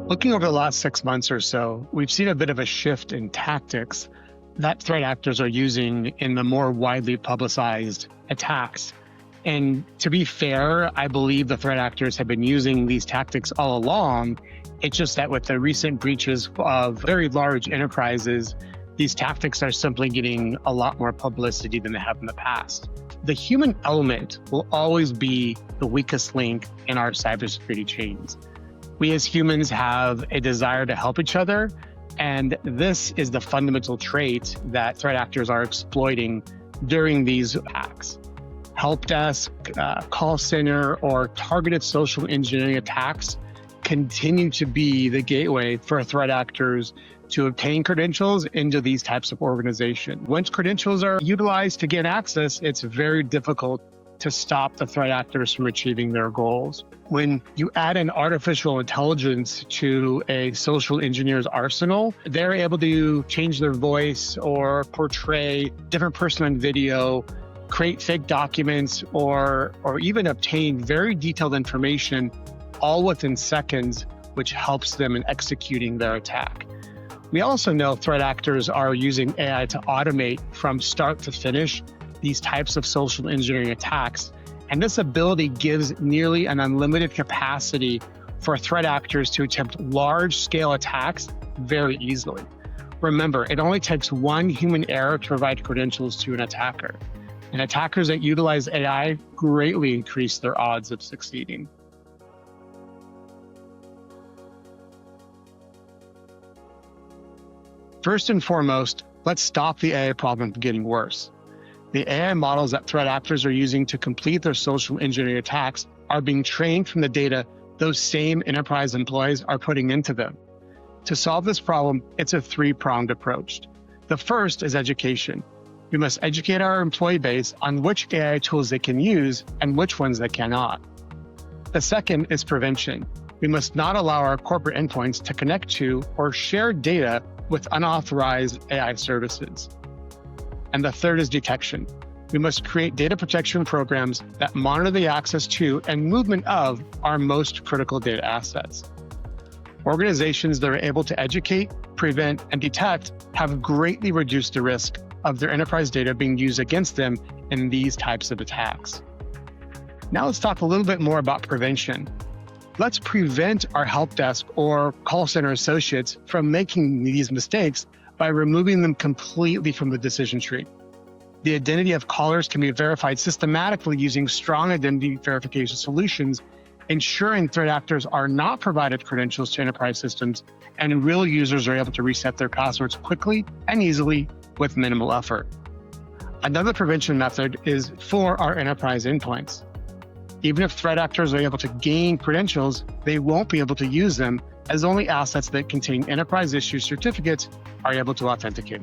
Looking over the last 6 months or so, we've seen a bit of a shift in tactics that threat actors are using in the more widely publicized attacks. And to be fair, I believe the threat actors have been using these tactics all along. It's just that with the recent breaches of very large enterprises, these tactics are simply getting a lot more publicity than they have in the past. The human element will always be the weakest link in our cybersecurity chains. We as humans have a desire to help each other, and this is the fundamental trait that threat actors are exploiting during these attacks. Help desk, call center, or targeted social engineering attacks continue to be the gateway for threat actors to obtain credentials into these types of organizations. Once credentials are utilized to gain access, it's very difficult to stop the threat actors from achieving their goals. When you add an artificial intelligence to a social engineer's arsenal, they're able to change their voice or portray a different person on video, create fake documents, or even obtain very detailed information all within seconds, which helps them in executing their attack. We also know threat actors are using AI to automate from start to finish these types of social engineering attacks. And this ability gives nearly an unlimited capacity for threat actors to attempt large-scale attacks very easily. Remember, it only takes one human error to provide credentials to an attacker. And attackers that utilize AI greatly increase their odds of succeeding. First and foremost, let's stop the AI problem from getting worse. The AI models that threat actors are using to complete their social engineering attacks are being trained from the data those same enterprise employees are putting into them. To solve this problem, it's a three-pronged approach. The first is education. We must educate our employee base on which AI tools they can use and which ones they cannot. The second is prevention. We must not allow our corporate endpoints to connect to or share data with unauthorized AI services. And the third is detection. We must create data protection programs that monitor the access to and movement of our most critical data assets. Organizations that are able to educate, prevent, and detect have greatly reduced the risk of their enterprise data being used against them in these types of attacks. Now let's talk a little bit more about prevention. Let's prevent our help desk or call center associates from making these mistakes by removing them completely from the decision tree. The identity of callers can be verified systematically using strong identity verification solutions, ensuring threat actors are not provided credentials to enterprise systems, and real users are able to reset their passwords quickly and easily with minimal effort. Another prevention method is for our enterprise endpoints. Even if threat actors are able to gain credentials, they won't be able to use them, as only assets that contain enterprise issue certificates are able to authenticate.